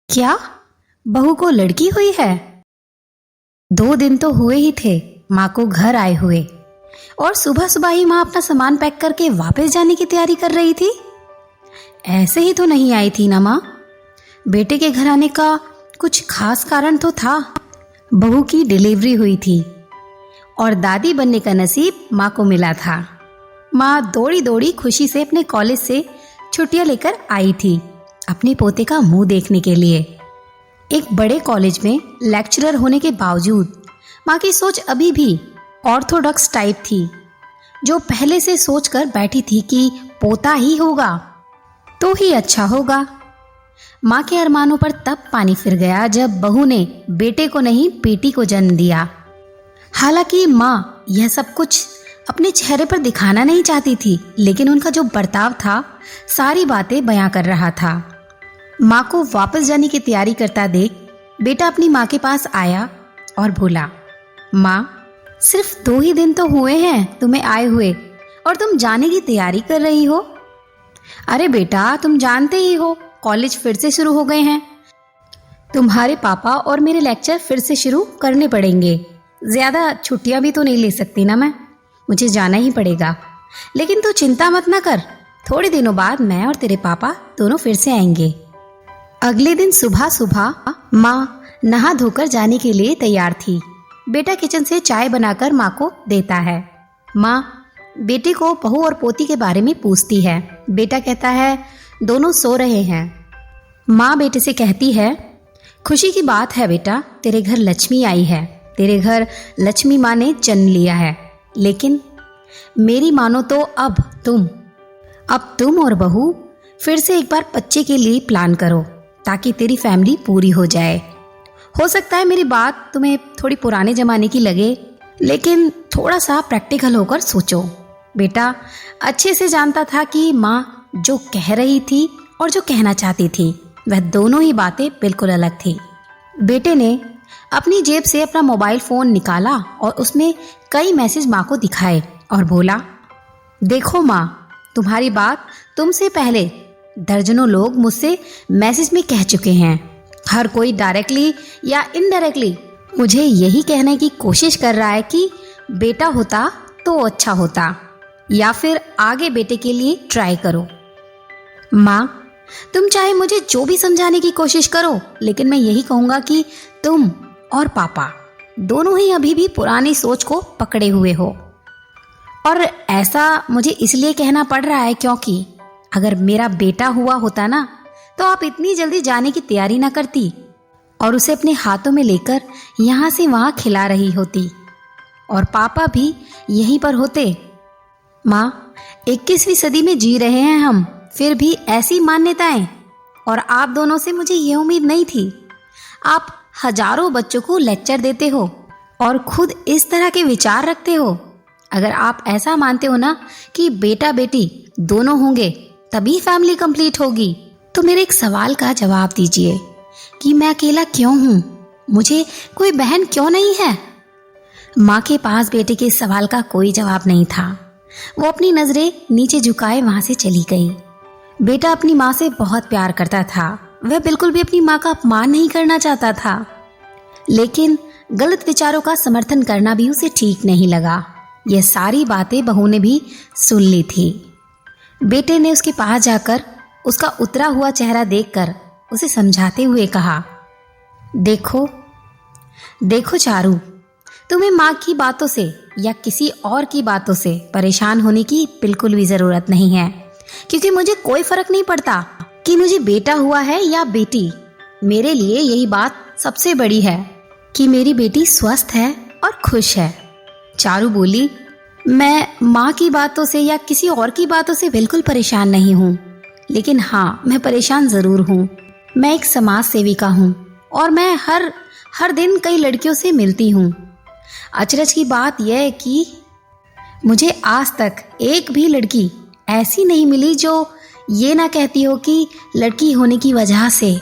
क्या? बहू को लड़की हुई है? 2 दिन तो हुए ही थे माँ को घर आए हुए, और सुबह सुबह ही माँ अपना सामान पैक करके वापस जाने की तैयारी कर रही थी। ऐसे ही तो नहीं आई थी ना माँ। बेटे के घर आने का कुछ खास कारण तो था। बहू की डिलीवरी हुई थी और दादी बनने का नसीब माँ को मिला था। माँ दौड़ी दौड़ी खुशी से अपने कॉलेज से छुट्टियां लेकर आई थी अपने पोते का मुंह देखने के लिए। एक बड़े कॉलेज में लेक्चरर होने के बावजूद माँ की सोच अभी भी ऑर्थोडॉक्स टाइप थी, जो पहले से सोच कर बैठी थी कि पोता ही होगा तो ही अच्छा होगा। माँ के अरमानों पर तब पानी फिर गया जब बहू ने बेटे को नहीं बेटी को जन्म दिया। हालांकि माँ यह सब कुछ अपने चेहरे पर दिखाना नहीं चाहती थी, लेकिन उनका जो बर्ताव था सारी बातें बयां कर रहा था। माँ को वापस जाने की तैयारी करता देख बेटा अपनी माँ के पास आया और बोला, माँ सिर्फ 2 ही दिन तो हुए हैं तुम्हें आए हुए और तुम जाने की तैयारी कर रही हो। अरे बेटा, तुम जानते ही हो कॉलेज फिर से शुरू हो गए हैं। तुम्हारे पापा और मेरे लेक्चर फिर से शुरू करने पड़ेंगे। ज्यादा छुट्टियां भी तो नहीं ले सकती ना मैं, मुझे जाना ही पड़ेगा। लेकिन तू चिंता मत ना कर, थोड़े दिनों बाद मैं और तेरे पापा दोनों फिर से आएंगे। अगले दिन सुबह सुबह माँ नहा धोकर जाने के लिए तैयार थी। बेटा किचन से चाय बनाकर माँ को देता है। माँ बेटे को बहू और पोती के बारे में पूछती है। बेटा कहता है दोनों सो रहे हैं। माँ बेटे से कहती है, खुशी की बात है बेटा, तेरे घर लक्ष्मी आई है, तेरे घर लक्ष्मी माँ ने जन्म लिया है। लेकिन मेरी मानो तो अब तुम और बहू फिर से एक बार बच्चे के लिए प्लान करो ताकि तेरी फैमिली पूरी हो जाए। हो सकता है मेरी बात तुम्हें थोड़ी पुराने जमाने की लगे, लेकिन थोड़ा सा प्रैक्टिकल होकर सोचो। बेटा अच्छे से जानता था कि माँ जो कह रही थी और जो कहना चाहती थी वह दोनों ही बातें बिल्कुल अलग थी। बेटे ने अपनी जेब से अपना मोबाइल फोन निकाला और उसमें कई मैसेज माँ को दिखाए और बोला, देखो माँ, तुम्हारी बात तुमसे पहले दर्जनों लोग मुझसे मैसेज में कह चुके हैं। हर कोई डायरेक्टली या इनडायरेक्टली मुझे यही कहने की कोशिश कर रहा है कि बेटा होता तो अच्छा होता, या फिर आगे बेटे के लिए ट्राई करो। माँ तुम चाहे मुझे जो भी समझाने की कोशिश करो, लेकिन मैं यही कहूँगा कि तुम और पापा दोनों ही अभी भी पुरानी सोच को पकड़े हुए हो। और ऐसा मुझे इसलिए कहना पड़ रहा है क्योंकि अगर मेरा बेटा हुआ होता ना तो आप इतनी जल्दी जाने की तैयारी ना करती और उसे अपने हाथों में लेकर यहाँ से वहाँ खिला रही होती, और पापा भी यहीं पर होते। माँ 21वीं सदी में जी रहे हैं हम, फिर भी ऐसी मान्यताएं, और आप दोनों से मुझे ये उम्मीद नहीं थी। आप हजारों बच्चों को लेक्चर देते हो और खुद इस तरह के विचार रखते हो। अगर आप ऐसा मानते हो ना कि बेटा बेटी दोनों होंगे तभी फैमिली कंप्लीट होगी, तो मेरे एक सवाल का जवाब दीजिए कि मैं अकेला क्यों हूँ, मुझे कोई बहन क्यों नहीं है? माँ के पास बेटे के सवाल का कोई जवाब नहीं था। वो अपनी नजरें नीचे झुकाए वहां से चली गई। बेटा अपनी माँ से बहुत प्यार करता था, वह बिल्कुल भी अपनी माँ का अपमान नहीं करना चाहता था, लेकिन गलत विचारों का समर्थन करना भी उसे ठीक नहीं लगा। यह सारी बातें बहू ने भी सुन ली थी। बेटे ने उसके पास जाकर उसका उतरा हुआ चेहरा देखकर उसे समझाते हुए कहा, देखो चारू, तुम्हें माँ की बातों से या किसी और की बातों से परेशान होने की बिल्कुल भी जरूरत नहीं है, क्योंकि मुझे कोई फर्क नहीं पड़ता कि मुझे बेटा हुआ है या बेटी। मेरे लिए यही बात सबसे बड़ी है कि मेरी बेटी स्वस्थ है और खुश है। चारू बोली, मैं माँ की बातों से या किसी और की बातों से बिल्कुल परेशान नहीं हूँ, लेकिन हाँ मैं परेशान जरूर हूँ। मैं एक समाज सेविका हूँ और मैं हर दिन कई लड़कियों से मिलती हूँ। अचरज की बात यह है कि मुझे आज तक एक भी लड़की ऐसी नहीं मिली जो ये ना कहती हो कि लड़की होने की वजह से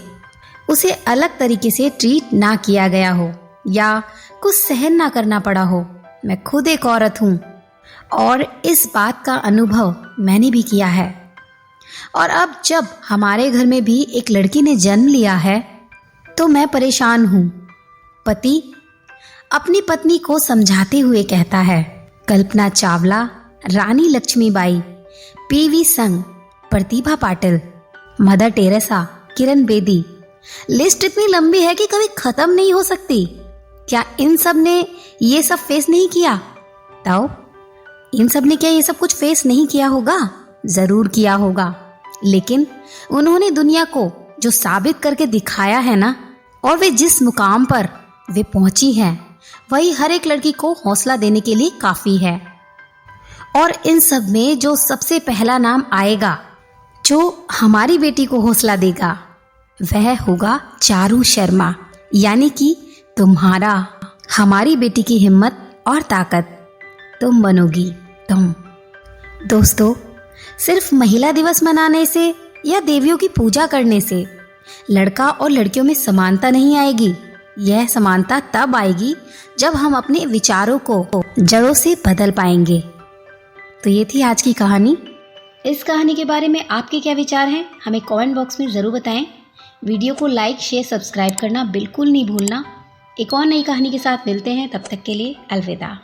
उसे अलग तरीके से ट्रीट ना किया गया हो या कुछ सहन ना करना पड़ा हो। मैं खुद एक औरत हूँ और इस बात का अनुभव मैंने भी किया है। और अब जब हमारे घर में भी एक लड़की ने जन्म लिया है तो मैं परेशान हूँ। पति अपनी पत्नी को समझाते हुए कहता है। कल्पना चावला, रानी लक्ष्मीबाई, पीवी संग, Pratibha Patil, mother Teresa, Kiran Bedi, list इतनी लंबी है कि कभी खत्म नहीं हो सकती। क्या इन सब ने ये सब फेस नहीं किया? ताओ, इन सब ने क्या ये सब कुछ फेस नहीं किया होगा? जरूर किया होगा, लेकिन उन्होंने दुनिया को जो साबित करके दिखाया है ना, और वे जिस मुकाम पर वे पहुंची हैं, वही हर एक लड़की को हौसला देने के लिए काफी है। और इन सब में जो सबसे पहला नाम आएगा, जो हमारी बेटी को हौसला देगा, वह होगा चारू शर्मा, यानी कि तुम्हारा। हमारी बेटी की हिम्मत और ताकत तुम बनोगी, तुम। दोस्तों, सिर्फ महिला दिवस मनाने से या देवियों की पूजा करने से लड़का और लड़कियों में समानता नहीं आएगी। यह समानता तब आएगी जब हम अपने विचारों को जड़ों से बदल पाएंगे। तो ये थी आज की कहानी। इस कहानी के बारे में आपके क्या विचार हैं, हमें कमेंट बॉक्स में ज़रूर बताएं। वीडियो को लाइक, शेयर, सब्सक्राइब करना बिल्कुल नहीं भूलना। एक और नई कहानी के साथ मिलते हैं, तब तक के लिए अलविदा।